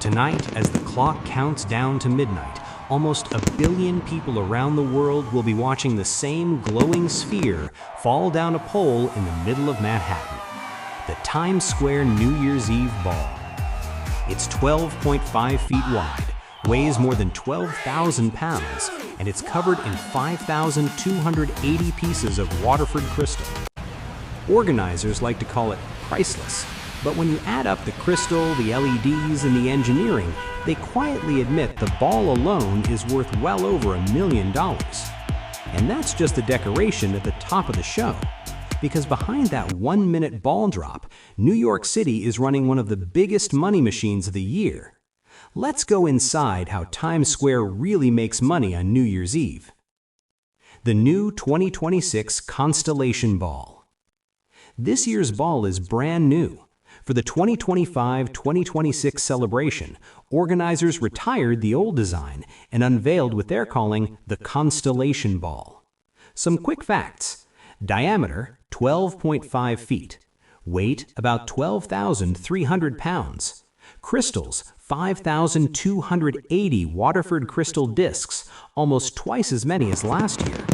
Tonight, as the clock counts down to midnight, almost 1 billion people around the world will be watching the same glowing sphere fall down a pole in the middle of Manhattan. The Times Square New Year's Eve Ball. It's 12.5 feet wide, weighs more than 12,000 pounds, and it's covered in 5,280 pieces of Waterford crystal. Organizers like to call it priceless, but when you add up the crystal, the LEDs, and the engineering, they quietly admit the ball alone is worth well over $1 million. And that's just the decoration at the top of the show. Because behind that 1-minute ball drop, New York City is running one of the biggest money machines of the year. Let's go inside how Times Square really makes money on New Year's Eve. The new 2026 Constellation Ball. This year's ball is brand new. For the 2025-2026 celebration, organizers retired the old design and unveiled what they're calling the Constellation Ball. Some quick facts. Diameter, 12.5 feet. Weight, about 12,300 pounds. Crystals, 5,280 Waterford crystal discs, almost twice as many as last year.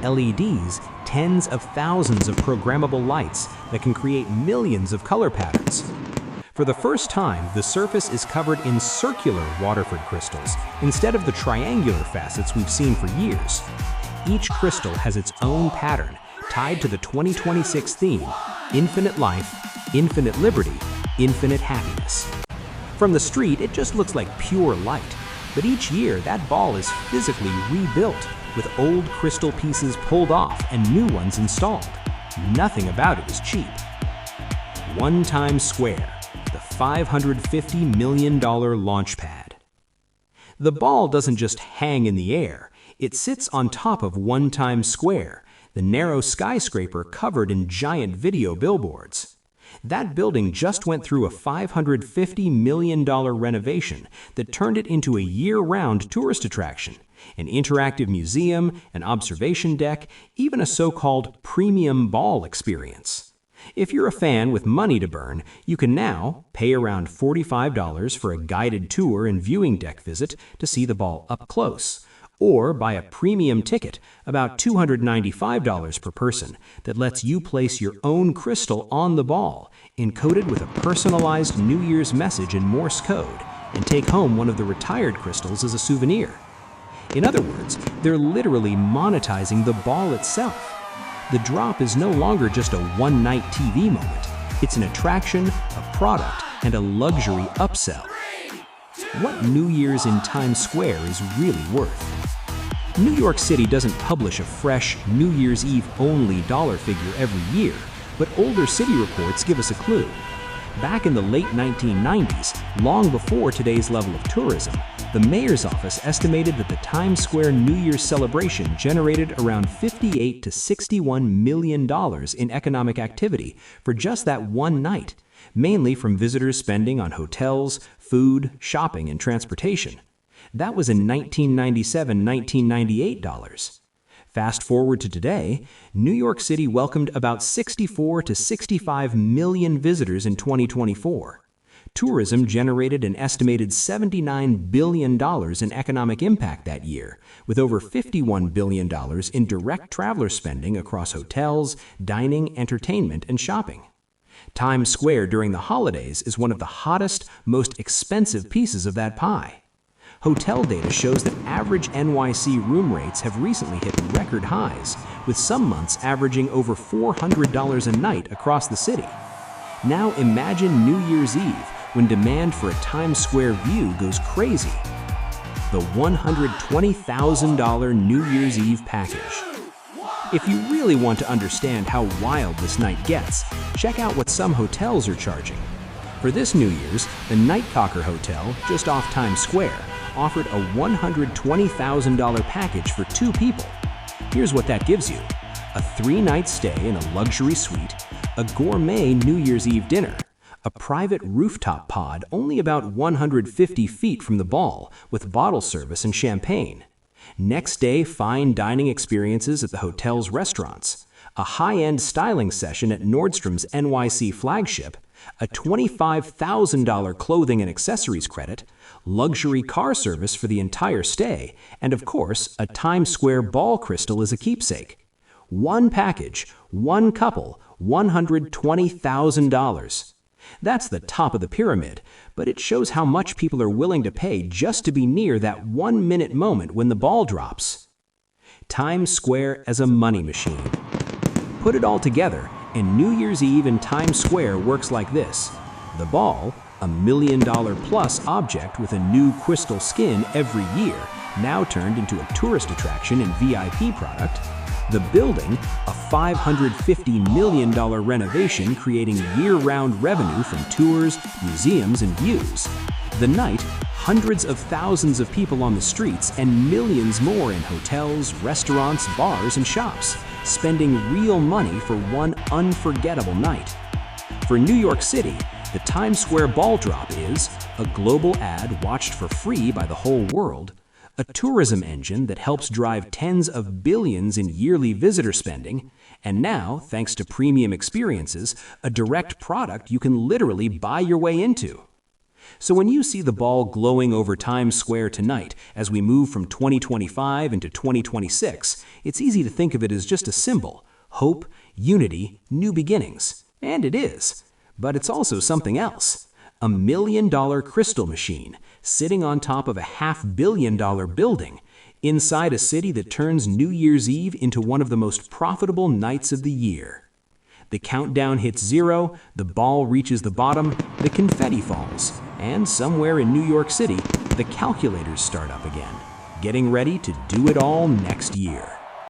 LEDs, tens of thousands of programmable lights that can create millions of color patterns. For the first time, the surface is covered in circular Waterford crystals instead of the triangular facets we've seen for years. Each crystal has its own pattern tied to the 2026 theme, Infinite Life, Infinite Liberty, Infinite Happiness. From the street, it just looks like pure light, but each year that ball is physically rebuilt, with old crystal pieces pulled off and new ones installed. Nothing about it is cheap. One Times Square, the $550 million launch pad. The ball doesn't just hang in the air, it sits on top of One Times Square, the narrow skyscraper covered in giant video billboards. That building just went through a $550 million renovation that turned it into a year-round tourist attraction, an interactive museum, an observation deck, even a so-called premium ball experience. If you're a fan with money to burn, you can now pay around $45 for a guided tour and viewing deck visit to see the ball up close, or buy a premium ticket, about $295 per person, that lets you place your own crystal on the ball, encoded with a personalized New Year's message in Morse code, and take home one of the retired crystals as a souvenir. In other words, they're literally monetizing the ball itself. The drop is no longer just a one-night TV moment. It's an attraction, a product, and a luxury upsell. What New Year's in Times Square is really worth? New York City doesn't publish a fresh New Year's Eve only dollar figure every year, but older city reports give us a clue. Back in the late 1990s, long before today's level of tourism, the mayor's office estimated that the Times Square New Year's celebration generated around $58 to $61 million in economic activity for just that one night, mainly from visitors spending on hotels, food, shopping, and transportation. That was in 1997-1998 dollars. Fast forward to today, New York City welcomed about 64 to 65 million visitors in 2024. Tourism generated an estimated $79 billion in economic impact that year, with over $51 billion in direct traveler spending across hotels, dining, entertainment, and shopping. Times Square during the holidays is one of the hottest, most expensive pieces of that pie. Hotel data shows that average NYC room rates have recently hit record highs, with some months averaging over $400 a night across the city. Now imagine New Year's Eve when demand for a Times Square view goes crazy. The $120,000 New Year's Eve package. If you really want to understand how wild this night gets, check out what some hotels are charging. For this New Year's, the Nightcocker Hotel, just off Times Square, offered a $120,000 package for 2 people. Here's what that gives you: a 3-night stay in a luxury suite, a gourmet New Year's Eve dinner, a private rooftop pod only about 150 feet from the ball with bottle service and champagne, next day fine dining experiences at the hotel's restaurants, a high-end styling session at Nordstrom's NYC flagship, a $25,000 clothing and accessories credit, luxury car service for the entire stay, and of course, a Times Square ball crystal as a keepsake. One package, one couple, $120,000. That's the top of the pyramid, but it shows how much people are willing to pay just to be near that 1-minute moment when the ball drops. Times Square as a money machine. Put it all together, and New Year's Eve in Times Square works like this. The ball, a $1 million plus object with a new crystal skin every year, now turned into a tourist attraction and VIP product. The building, a $550 million renovation creating year-round revenue from tours, museums, and views. The night, hundreds of thousands of people on the streets and millions more in hotels, restaurants, bars, and shops, spending real money for one unforgettable night. For New York City, the Times Square ball drop is a global ad watched for free by the whole world, a tourism engine that helps drive tens of billions in yearly visitor spending, and now, thanks to premium experiences, a direct product you can literally buy your way into. So when you see the ball glowing over Times Square tonight as we move from 2025 into 2026, it's easy to think of it as just a symbol: hope, unity, new beginnings. And it is. But it's also something else. A $1 million crystal machine sitting on top of a $500 million building inside a city that turns New Year's Eve into one of the most profitable nights of the year. The countdown hits 0, the ball reaches the bottom, the confetti falls, and somewhere in New York City, the calculators start up again, getting ready to do it all next year.